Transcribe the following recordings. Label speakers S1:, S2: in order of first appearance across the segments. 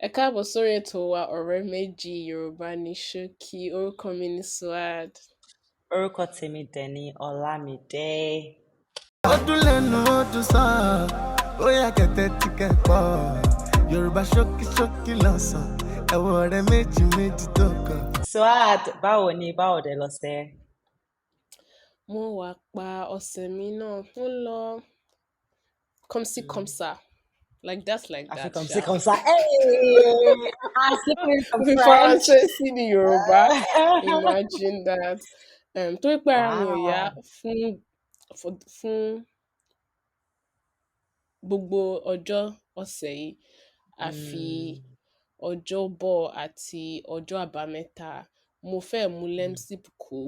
S1: Ẹ káàbọ̀ sórí ètò wa ọ̀rẹ́ méjì Yorùbá ní ṣókí orúkọ mi ní Suad.
S2: Orúkọ tèmi dẹ̀ ni Ọlámídé.
S3: Ọdún lẹ́nu ọdún sàn, ó yá kẹ̀tẹ́ tí kẹ́kọ̀ọ́. Yorùbá ṣókí ṣókí lọ́sàn, ẹ̀wọ̀n ọ̀rẹ́ méjì méjì tó kàn.
S2: Suad, báwo ni báwo dẹ̀ lọ́sẹ̀?
S1: Mo wà pa ọ̀sẹ̀ mi náà ó lọ kọ́msí kọ́msà like that.
S2: African sí comme ça. Hey!
S1: Fi Faransé sí ní Yorùbá. Imagine that. Torí pé ara mi ò yá fún gbogbo ọjọ́ ọ̀sẹ̀ yìí àfi ọjọ́bọ̀ àti ọjọ́ àbámẹ́ta mo fẹ́ mú lemsip kó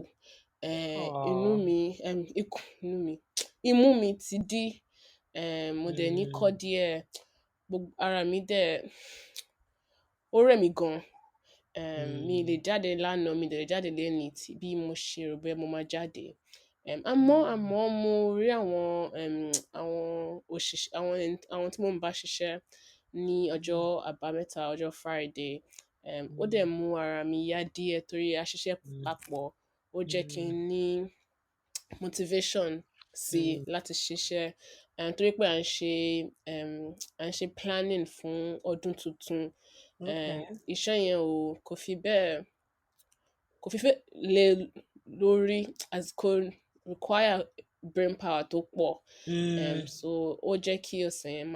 S1: imú mi ti dí mo dẹ̀ ní kọ́ díẹ̀ ara mi dẹ̀ ó rẹ̀ mí gan mi lè jáde lánàá mi lè jáde lẹ́ni tí bí mo ṣe rò bẹ́ẹ̀ mo máa jáde àmọ́ mo rí àwọn òṣìṣẹ́ àwọn tí mo ń bá ṣiṣẹ́ ní ọjọ́ àbámẹ́ta ọjọ́ Friday ó dẹ̀ mú ara mi yá díẹ̀ torí a ṣiṣẹ́ papọ̀ ó jẹ́ kí n ní motivation sí láti ṣiṣẹ́ torí pé à ń ṣe planning fún ọdún tuntun iṣẹ́ yẹn kò fi bẹ́ẹ̀ lé lórí as kò require brain power tó pọ̀ so ó jẹ́ kí ọ̀sẹ̀ yẹn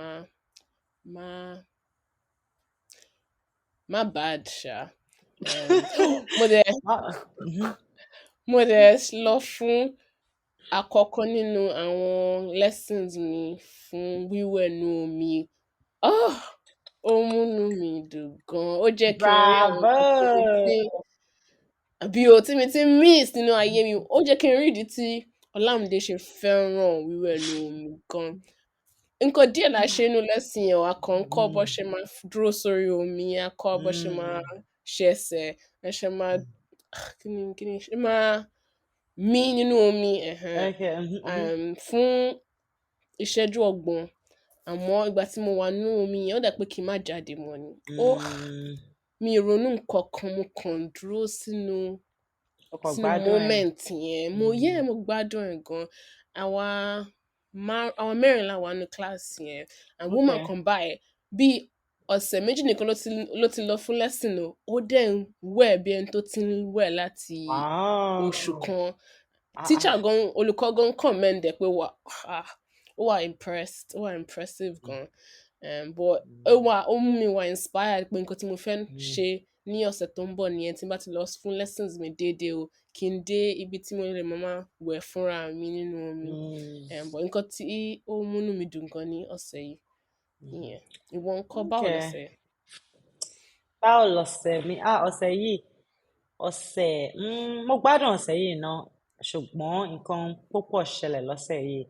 S1: má bad ṣá mo dẹ̀ lọ fún àkọ́kọ́ nínú àwọn lessons mi fún wíwẹ̀ nú omi ó múnú mi dùn gan ó jẹ́ kí n rí àwọn àbí o tí mi ti miss nínú ayé mi ó jẹ́ kí n rí ìdí tí Ọlámídé ṣe fẹ́ràn wíwẹ̀ nú omi gan nǹkan díẹ̀ la ṣe nínú lesson yẹn a kàn ń kọ́ bó ṣe máa dúró sórí omi a kọ́ bó ṣe máa ṣe ẹsẹ̀ ẹ ṣe máa kíni ṣe máa mí nínú omi fún ìṣẹ́jú 30 àmọ́ ìgbà tí mo wà nínú omi yẹn ó dà pé kí n má jáde mọ́ ni mi ronú nǹkan kan mo kàn dúró sínú moment yẹn mo gbádùn ẹ̀ gan àwọn mẹ́rin la wà nínú class yẹn and woman kan báyìí bí ọ̀sẹ̀ méjì nìkan ló ti lọ fún lesson ó dẹ̀ ń wẹ̀ bí ẹni tó ti ń wẹ̀ láti oṣù kan teacher gan olùkọ́ gan commend ẹ̀ pé ó wà impressive gan but ó mú mi wà inspired pé nǹkan tí mo fẹ́ ṣe ní ọ̀sẹ̀ tó ń bọ̀ nìyẹn tí n bá ti lọ fún lessons mi déédéé o kí n dé ibi tí mo lè máa wẹ̀ fúnra mi nínú omi but nǹkan tí ó múnú mi dùn gan ní ọ̀sẹ̀ yìí nìyẹn ìwọ ńkọ́ báwo lọ́sẹ̀?
S2: Báwo lọ́sẹ̀ mi ọ̀sẹ̀ yìí mo gbádùn ọ̀sẹ̀ yìí náà ṣùgbọ́n nǹkan púpọ̀ ṣẹlẹ̀ lọ́sẹ̀ yìí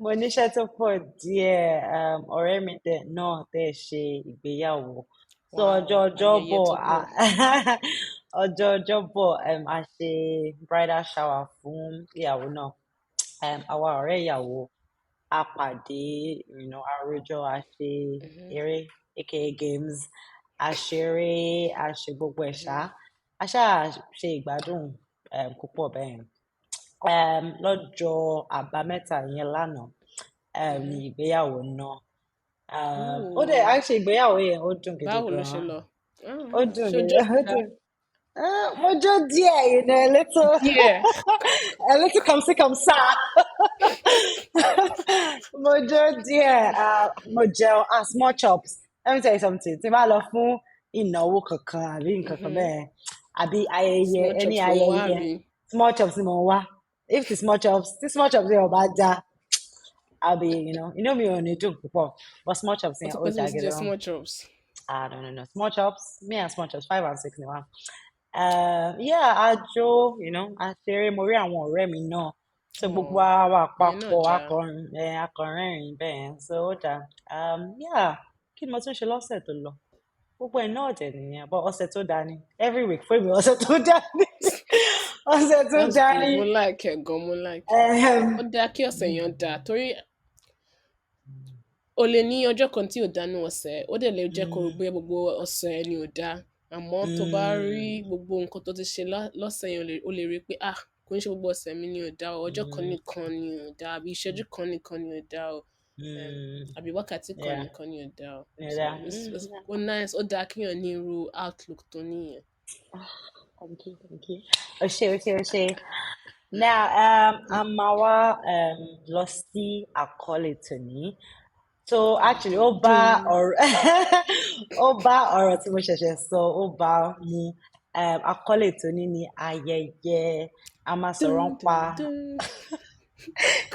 S2: mo níṣẹ́ tó pọ̀ díẹ̀ ọ̀rẹ́ mi náà tẹ̀ ṣe ìgbéyàwó so ọjọ́ ọjọ́bọ̀ a ṣe bridal shower fún ìyàwó náà àwa ọ̀rẹ́ ìyàwó a pàdé àròjọ a ṣe eré aka games a ṣeré a ṣe gbogbo ẹ̀ ṣá a ṣáà ṣe ìgbádùn púpọ̀ bẹ́ẹ̀ lọ́jọ́ àbámẹ́ta yẹn lánàá ní ìgbéyàwó náà ó dẹ̀ à ń ṣe ìgbéyàwó yẹn ó dùn gidi gan
S1: báwo ló ṣe lọ
S2: ó dùn gidi mo jó díẹ̀ a little come ça mo jó díẹ̀ mo jẹun small chops let me tell you something tí n bá lọ fún ìnáwó kankan àbí nǹkan kan bẹ́ẹ̀ àbí ayẹyẹ ẹni ayẹyẹ small chops ni mo wá if the small chops yẹn ò bá já I'll be mi ò ní dùn púpọ̀ but small chops yẹn ó já gẹ́gẹ́
S1: small chops
S2: no small chops me and small chops 5 and 6 ni wá àjò a ṣeré mo rí àwọn ọ̀rẹ́ mi náà so gbogbo wa papọ̀ akọrin bẹ́ẹ̀ so ó dáa kí ni mo tún ṣe lọ́sẹ̀ tó lọ gbogbo ẹ̀ náà dẹ̀ nìyẹn but ọ̀sẹ̀ tó dáa ni every week fún mi ọ̀sẹ̀ tó dáa ni ọ̀sẹ̀ tó dáa ni
S1: mo like ẹ̀ gan mo like ó dáa kí ọ̀sẹ̀ yẹn dáa torí o lè ní ọjọ́ kan tí ò dá nínú ọ̀sẹ̀, ó dẹ̀ lè jẹ́ kó rò
S2: Mm,
S1: pé gbogbo ọ̀sẹ̀ ni ò dá. Àmọ́ tó bá rí
S2: mm,
S1: gbogbo nǹkan tó ti ṣe lọ́sẹ̀ yẹn, o lè rí pé kò ń ṣe gbogbo ọ̀sẹ̀ mi ni ò dá o, ọjọ́ kan
S2: mm,
S1: nìkan ni ò dá, àbí ìṣẹ́jú kan nìkan ni ò dá o, àbí wákàtí kan
S2: yeah,
S1: nìkan ni ò dá o. So
S2: yeah.
S1: ó nice, ó dáa kéèyàn ní irú outlook tó níyẹn.
S2: Thank you, thank you. Ó ṣé. Now, a máa wá lọ sí àkọlé tòní. So actually, ó bá ọ̀rọ̀ tí mo ṣẹ̀ṣẹ̀ sọ, ó bá mu. Àkọlé tòní ni ayẹyẹ. A máa sọ̀rọ̀ nípa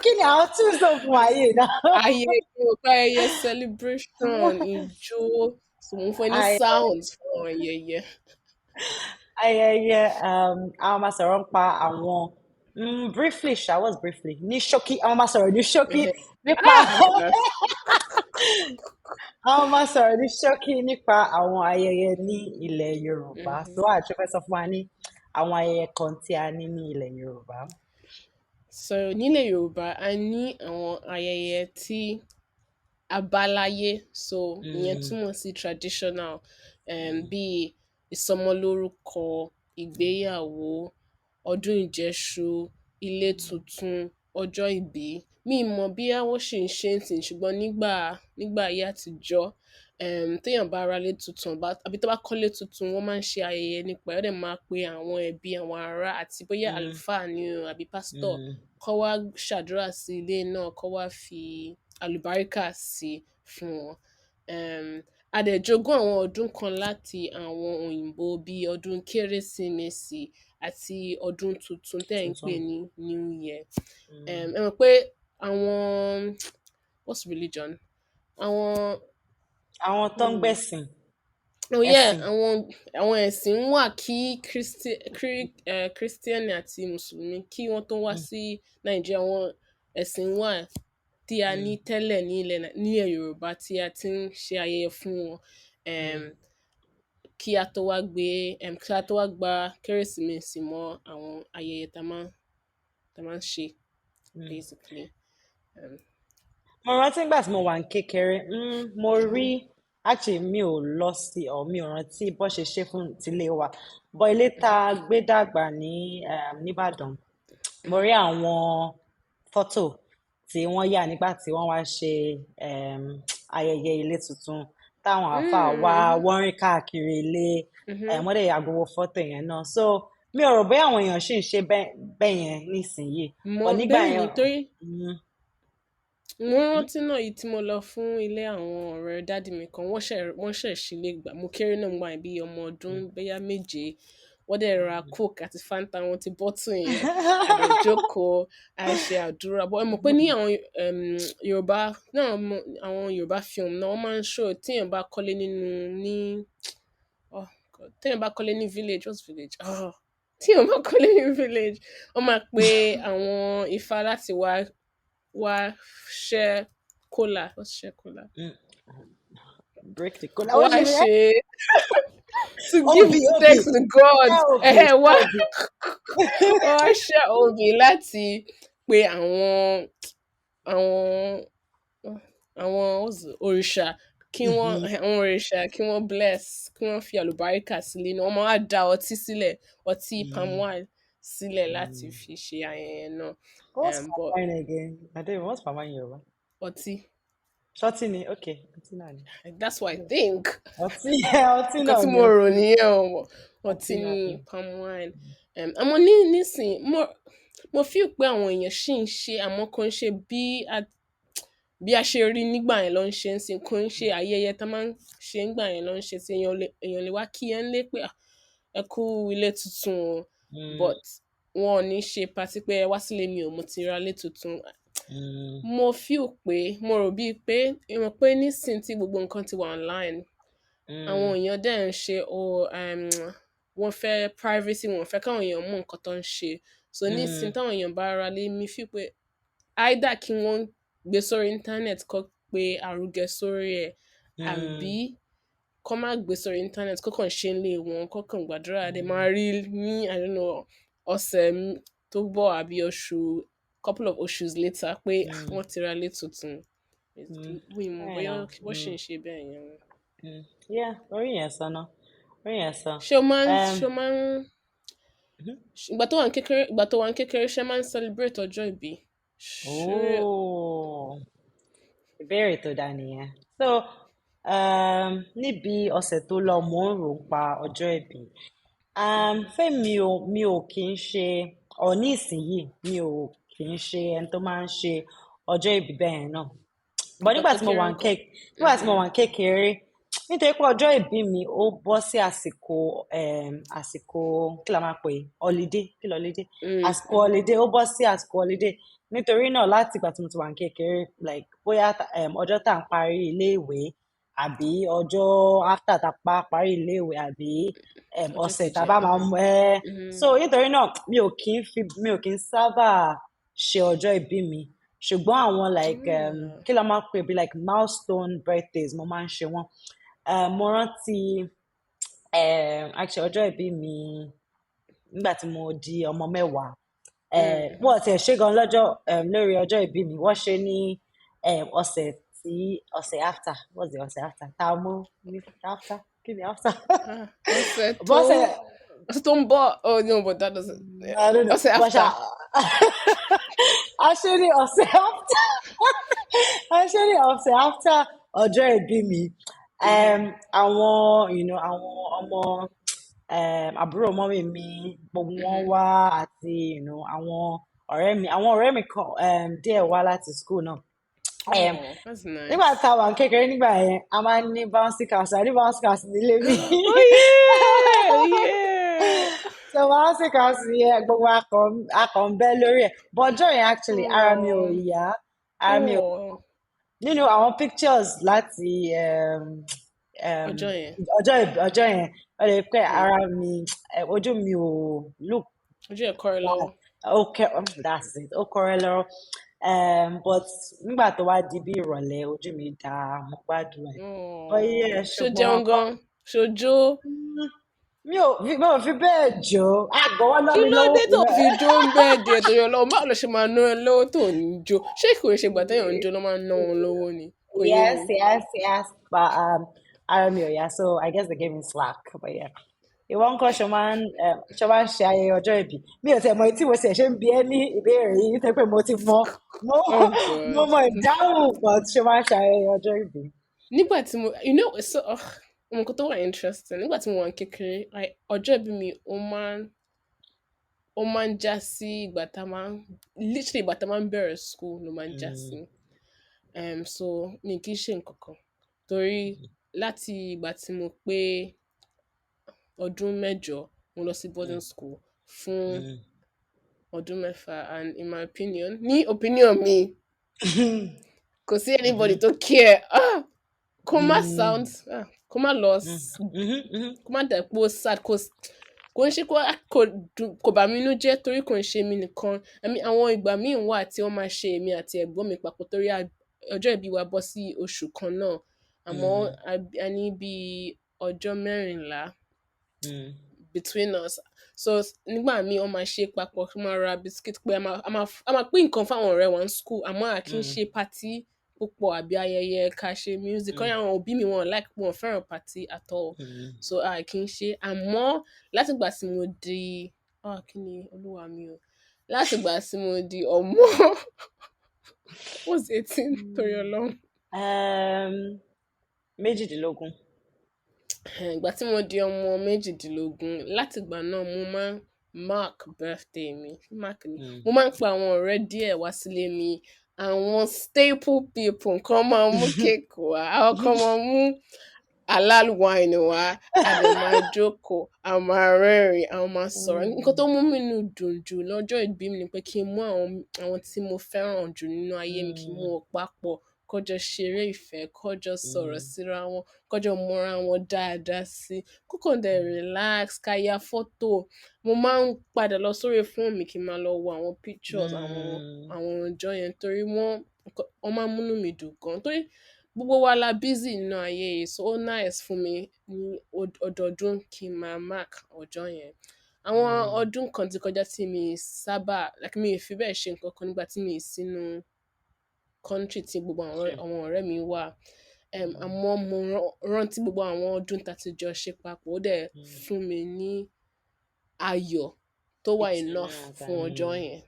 S2: kí ni àwọn tún sọ fún wa yìí náà?
S1: ayẹyẹ celebration, ijó, so mo fún ẹ ní sounds fún ayẹyẹ.
S2: Ayẹyẹ, a máa sọ̀rọ̀ nípa àwọn briefly, what's briefly? Ní ṣókí, a máa sọ̀rọ̀ ní ṣókí nípa àwọn máa sọ̀rọ̀ ní ṣókí nípa àwọn ayẹyẹ ní ilẹ̀ Yorùbá. So àti fẹ́ sọ fún wa ní àwọn ayẹyẹ kan tí a ní ní ilẹ̀ Yorùbá.
S1: So nílẹ̀ Yorùbá a ní àwọn ayẹyẹ tí àbáláyé, so ìyẹn túmọ̀ sí traditional, bíi ìsọmọlórúkọ, ìgbéyàwó, ọdún ìjẹṣu, ilé tuntun, ọjọ́ ìbí. Mi mọ̀ bí wọ́n ṣì ń ṣe ń sìn, ṣùgbọ́n nígbà ayé àtijọ́, téèyàn bá ralé tuntun àbí tó bá kọ́lé tuntun, wọ́n máa ń ṣe ayẹyẹ nípa ẹ̀, wọ́n dẹ̀ máa pe àwọn ẹbí, àwọn ará, àti bóyá àlùfáà ni o àbí pásítọ̀ kó wá ṣàdúrà sí ilé náà, kó wá fi àlùbáríkà sí fún wọn. A dẹ̀ jogún àwọn ọdún kan láti àwọn òyìnbó bíi ọdún Kérésìmesì àti ọdún tuntun tẹ́ ẹ̀ ń pè ní New Year. Ẹ mọ̀ pé àwọn what's religion?
S2: Àwọn tó ń gbẹ̀sìn.
S1: Oh yeah, àwọn ẹ̀sìn wà kí Kírísítíánì àti Mùsùlùmí kí wọ́n tó wá sí Nàìjíríà. Àwọn ẹ̀sìn wà tí a ní tẹ́lẹ̀ nílẹ̀ Yorùbá tí a ti ń ṣe ayẹyẹ fún wọn, kí a tó wá gba Kérésìmesì mọ́ àwọn ayẹyẹ tá máa ń ṣe basically.
S2: Mo rántí nígbà tí mo wà ní kékeré, mo rí actually mi ò lọ sí mi ò rántí bó ṣe ṣe fún tilé wa, but ilé tá a gbé dàgbà ní Nìbàdàn, mo rí àwọn fọ́tò tí wọ́n yà nígbà tí wọ́n wá ṣe ayẹyẹ ilé tuntun táwọn àáfàá wọ́n rìn káàkiri ilé, wọ́n dẹ̀ ya gbogbo fọ́tò yẹn náà. So mi ò rò bóyá àwọn èèyàn ṣì ń ṣe bẹ́ẹ̀ yẹn nísìnyìí.
S1: Mo bẹ́ẹ̀ ni torí mo rántí náà yìí tí mo lọ fún ilé àwọn ọ̀rẹ́ dádì mi kan, wọ́n ṣẹ̀ sílé gbà. Mo kéré náà, mo wà bí ọmọ ọdún bóyá 7. Wọ́n dẹ̀ ra Coke àti Fanta wọn ti bọ́tù yẹn, a dẹ̀ jókòó, a ṣe àdúrà. But ẹ mọ̀ pé ní àwọn Yorùbá náà, àwọn Yorùbá film náà wọ́n máa ń show téèyàn bá kọ́lé ní village, what's village? Téèyàn bá kọ́lé ní village, wọ́n máa pe àwọn ifá láti wá ṣẹ́ kólà. What's ṣẹ́ kólà?
S2: Break the cola.
S1: Wá ṣe to give thanks to God. Wá ṣẹ́ obì láti pe àwọn òrìṣà kí wọ́n bless, kí wọ́n fi àlùbáríkà sílé náà. Wọ́n máa wá da ọtí palm wine sílẹ̀ láti fi ṣe ayẹyẹ náà.
S2: What's palm wine again? I don't know. What's palm wine in Yoruba?
S1: Ọtí.
S2: Ṣọtí ni? Okay. Ọtí náà ni.
S1: That's what I think.
S2: Ọtí náà ni.
S1: Nǹkan tí mo rò nìyẹn o. Ọtí ni palm wine. Àmọ́ nísìn mo feel pé àwọn èèyàn ṣì ń ṣe, àmọ́ kò ń ṣe bí a ṣe rí nígbà yẹn ló ń ṣe ń sìn. Kò ń ṣe ayẹyẹ tá máa ń ṣe nígbà yẹn ló ń ṣe sí. Èèyàn lè wá kí ẹ ńlé pé ẹ kú ilé tuntun o, but wọn ò ní ṣe party pé ẹ wá sílé mi o, mo ti ra ilé tuntun. Mo rò bíi pé ìmọ̀ pé nísìn tí gbogbo nǹkan ti wà online, àwọn èèyàn dẹ̀ ń ṣe wọ́n fẹ́ privacy, wọ́n fẹ́ káwọn èèyàn mọ̀ nǹkan tó ń ṣe. So nísìn táwọn èèyàn bá ra lé, mi feel pé either kí wọ́n gbé sórí internet kó pe àrùgẹ sórí ẹ̀, àbí kó má gbé sórí internet kó kàn ṣe nílé wọn, kó kàn gbàdúrà. Dẹ̀ máa rí ní I don't know ọ̀sẹ̀ tó bọ̀ àbí couple of oṣù later pé wọ́n ti ra ilé tuntun.
S2: Mm.
S1: mi mọ̀
S2: Fair
S1: bóyá
S2: enough.
S1: wọ́n ṣì ń ṣe bẹ́ẹ̀ yẹn.
S2: Yeah, orí yẹn sọ náà. Orí yẹn sọ.
S1: Ṣé o máa ń ìgbà tó wà ní kékeré ṣé máa ń celebrate ọjọ́ ìbí? Ṣé
S2: Oh, ìbéèrè tó dáa nìyẹn. So, níbi ọ̀sẹ̀ tó lọ, mò ń rò pa ọjọ́ ìbí. Fẹ́ mi ò kì í ṣe, ní ìsinyìí, mi ò kì í ṣe ẹni tó máa ń ṣe ọjọ́ ìbí bẹ́ẹ̀ náà. But
S1: ìgbà kékeré ńkọ́?
S2: nígbà tí mo wà ní kékeré, nítorí pé ọjọ́ ìbí mi ó bọ́ sí àsìkò kí la máa pè é? Holiday, kí lọ holiday? Àsìkò holiday, ó bọ́ sí àsìkò holiday. Nítorí náà láti ìgbà tí mo ti wà ní kékeré, like bóyá ọjọ́ tá à ń parí iléèwé àbí ọjọ́ after tá a parí iléèwé àbí ọ̀sẹ̀ tá a bá máa mú so nítorí náà mi ò kí ń sábà ṣe ọjọ́ ìbí mi. Ṣùgbọ́n àwọn like kí la máa pè bí like milestone birthdays mo máa ń ṣe wọ́n. Mo rántí actually ọjọ́ ìbí mi nígbà tí mo di ọmọ 10. Wọ́n ti ẹ̀ ṣe gan lórí ọjọ́ ìbí mi. Wọ́n ṣe ní ọ̀sẹ̀ after. What's the ọ̀sẹ̀ after? Tá a mú ní after? Kí ni after?
S1: Ọ̀sẹ̀ tó ń bọ̀. Oh no, but that doesn't.
S2: I don't know.
S1: Ọ̀sẹ̀ after.
S2: A ṣe ní ọ̀sẹ̀ after. A ṣe ní ọ̀sẹ̀ after ọjọ́ ìbí mi. Àwọn ọmọ àbúrò mọ́mì mi gbogbo wọn wá àti àwọn ọ̀rẹ́ mi kan díẹ̀ wá láti school náà.
S1: That's nice.
S2: Nígbà tá a wà kékeré nígbà yẹn a máa ń ní bouncy castle àní bouncy castle nílé mi.
S1: Oh yeah.
S2: So bouncy castle yẹn gbogbo akọ̀ ń bẹ́ lórí ẹ̀. But ọjọ́ yẹn actually ara mi ò yá. Nínú àwọn pictures láti
S1: ọjọ́ yẹn
S2: ó lè pẹ́ ara mi ojú mi ò look.
S1: Ojú ẹ̀ kọ́rẹ́ lọ́wọ́.
S2: Okay, that's it. Ó kọ́rẹ́ lọ́wọ́. But nígbà tó wá di bí ìrọ̀lẹ́ ojú mi dá mo gbádùn ẹ̀.
S1: Ṣó jẹun gan? Ṣó jó?
S2: Mi ò fi bẹ́ẹ̀ jó. Àgọ́wọ́ náà mi lọ́wọ́.
S1: Kí ló dé tó fi jó ń bẹ́ẹ̀ di ẹ̀tọ́ yọ lọ́wọ́? Báwo ló ṣe máa ná ẹ lọ́wọ́ tó ń jó? Ṣé kò ṣe ìgbà téèyàn ń jó ló máa ń ná wọn lọ́wọ́ ni?
S2: Yes. But ara mi ò yá, so I guess they gave me slack. But yeah. Ìwọ ńkọ́ ṣe máa ń ṣe ayẹyẹ ọjọ́ ìbí? Mi ò tẹ̀ mọ̀ tí mo ṣe ń bi ẹ́ ní ìbéèrè yìí nítorí pé mo ti mọ ìdáhùn but ṣe máa ń ṣe ayẹyẹ ọjọ́ ìbí.
S1: Nígbà tí mo nǹkan tó wà interesting nígbà tí mo wà ní kékeré ọjọ́ ìbí mi ó máa ń já sí ìgbà tá a máa ń bẹ̀rẹ̀ school ló máa ń já sí. So mi kì í ṣe nǹkan kan torí láti ìgbà tí mo pé ọdún 8 mo lọ sí boarding school fún ọdún 6 and in my opinion mi kò sí anybody tó care kó má sound kó má lọ kó má dà pé ó sad kò ń ṣe kò bà mí inú jẹ́ torí kò ń ṣe mí nìkan àwọn ìgbà míì wà tí wọ́n máa ṣe èmi àti ẹ̀gbọ́n mi papọ̀ torí ọjọ́ ìbí wa bọ́ sí oṣù kan náà àmọ́ a ní bíi ọjọ́ 14 between us so nígbà míì wọ́n máa ṣe papọ̀ kí wọ́n máa ra biscuit pé a máa pín nǹkan fáwọn ọ̀rẹ́ wa ní school àmọ́ a kì í ṣe party púpọ̀ àbí ayẹyẹ ká ṣe music kọ́ àwọn òbí mi wọn fẹ́ràn party at all so a kì í ṣe àmọ́ látìgbà tí mo di kí ni olúwa mi o látìgbà tí mo di ọmọ what's 18 torí Ọlọ́run.
S2: 18.
S1: Ìgbà tí mo di ọmọ 18 látìgbà náà mo máa ń mark birthday mi mo máa ń pa àwọn ọ̀rẹ́ díẹ̀ wá sílé mi àwọn staple people kan máa mú cake wá àwọn kan máa mú halal wine wá a lè máa jókòó a máa rẹ́rìn a máa sọ̀rọ̀ nǹkan tó mú mi nínú dùn jù lọ́jọ́ ìbí mi ni pé kí n mú àwọn tí mo fẹ́ràn jù nínú ayé mi kí n mú wọn papọ̀ kọjọ ṣeré ìfẹ́ kọjọ sọ̀rọ̀ síra wọn kọjọ mọra wọn dáadáa sí kókò dẹ̀ relax ká ya fọ́tò mo máa ń padà lọ sórí fóònù mi kí n máa lọ wo àwọn pictures àwọn ọjọ́ yẹn torí wọ́n máa ń múnú mi dùn gan torí gbogbo wa la busy nínú ayé yìí so ó nice fún mi ní ọdọọdún kí n máa mark ọjọ́ yẹn àwọn ọdún kan ti kọjá tí mi sábà mi fi bẹ́ẹ̀ ṣe nǹkan kan nígbà tí mi sínú country tí gbogbo àwọn ọ̀rẹ́ mi wà. Àmọ́ mo rántí gbogbo àwọn ọdún tá ti jọ ṣe papọ̀, ó dẹ̀ fún mi ní ayọ̀ tó wà enough fún ọjọ́ yẹn.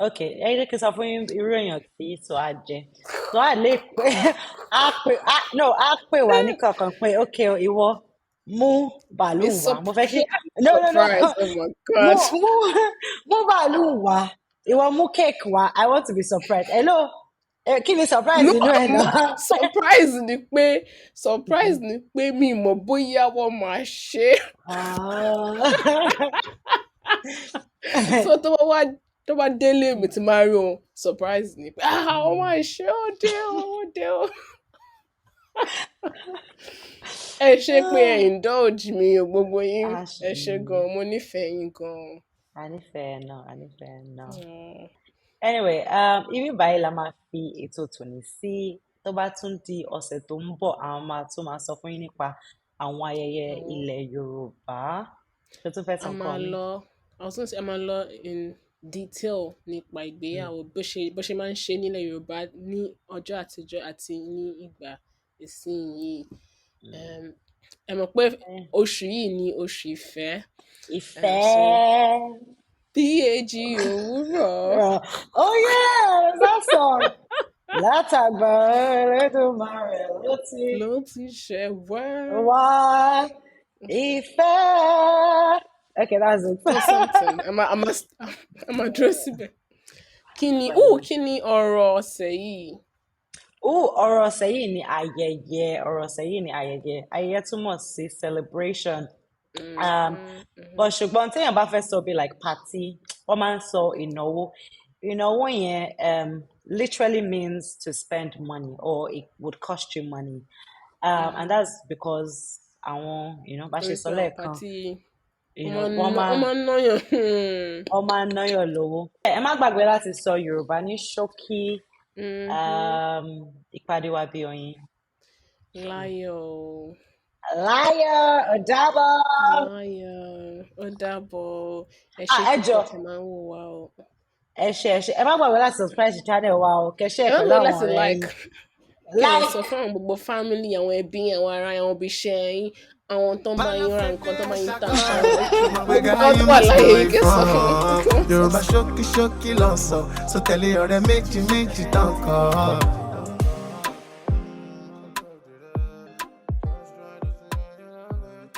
S2: Okay, ẹ jẹ́ kí n sọ fún yín irú èèyàn tí Toa jẹ́. Toa lè pé á pè wá ní kankan pé okay ìwọ mú bàálù wá. Mo fẹ́ kí
S1: surprise, oh my God.
S2: Mú bàálù wá. Ìwọ mú cake wá. I want to be surprised. Hello. Kí ni surprise inú ẹ̀ náà?
S1: Surprise ni pé mi mọ̀ bóyá wọ́n máa ṣe. So tó bá délé mi ti máa rí wọn, surprise ni pé wọ́n máa ṣe ó dé o. Ẹ ṣe pé ẹ indulge mi o gbogbo yín, ẹ ṣe gan, mo nífẹ̀ẹ́ yín gan.
S2: A nífẹ̀ẹ́ náà. Anyway, ibi báyìí la máa fi ètò tòní sí. Tó bá tún di ọ̀sẹ̀ tó ń bọ̀, àwọn máa sọ fún yín nípa àwọn ayẹyẹ ilẹ̀ Yorùbá. Ṣé tó fẹ́ sọ kọ́ mi?
S1: A máa lọ in detail nípa ìgbéyàwó bó ṣe máa ń ṣe nílẹ̀ Yorùbá ní ọjọ́ àtijọ́ àti ní ìgbà ìsinyìí. Ẹ mọ̀ pé oṣù yìí ni oṣù ìfẹ́.
S2: Ìfẹ́.
S1: PAG òwúrọ̀.
S2: Oh yeah, that song. Látàgbà Elédùmarè
S1: ló ti ṣe
S2: wá ìfẹ́. Okay, that's it.
S1: Something. I'm a dúró síbẹ̀. Kí ni ọ̀rọ̀ ọ̀sẹ̀ yìí?
S2: Ọ̀rọ̀ ọ̀sẹ̀ yìí ni ayẹyẹ. Ayẹyẹ túmọ̀ sí celebration. But ṣùgbọ́n téèyàn bá fẹ́ sọ bí like party, wọ́n máa ń sọ ìnáwó. Ìnáwó yẹn literally means to spend money, or it would cost you money. And that's because àwọn bá ṣe sọ lẹ́ẹ̀kan. Wọ́n máa ń náyàn lówó. Ẹ má gbàgbé láti sọ Yorùbá ní ṣókí. Ìpàdé wa bí oyin.
S1: Láyọ̀.
S2: Ó dàbọ̀.
S1: Ẹ ṣe kíkọ́ tí máa ń wò wá o.
S2: Ẹ ṣe ẹ má gbàgbé láti subscribe channel wa o. Kẹ́ṣẹ́ pẹ̀lú àwọn ọ̀rẹ́ yín.
S1: Like sọ fún àwọn gbogbo family, àwọn ẹbí, àwọn ará, àwọn òbí iṣẹ́ yín, àwọn tó ń bá yín ra nǹkan, tó bá yín tà nǹkan. Gbogbo wà láyé yìí kí sọ fún wọn.
S3: Yorùbá ṣókí lọ sọ, so tẹ̀lé ọ̀rẹ́ méjì tán kọ́.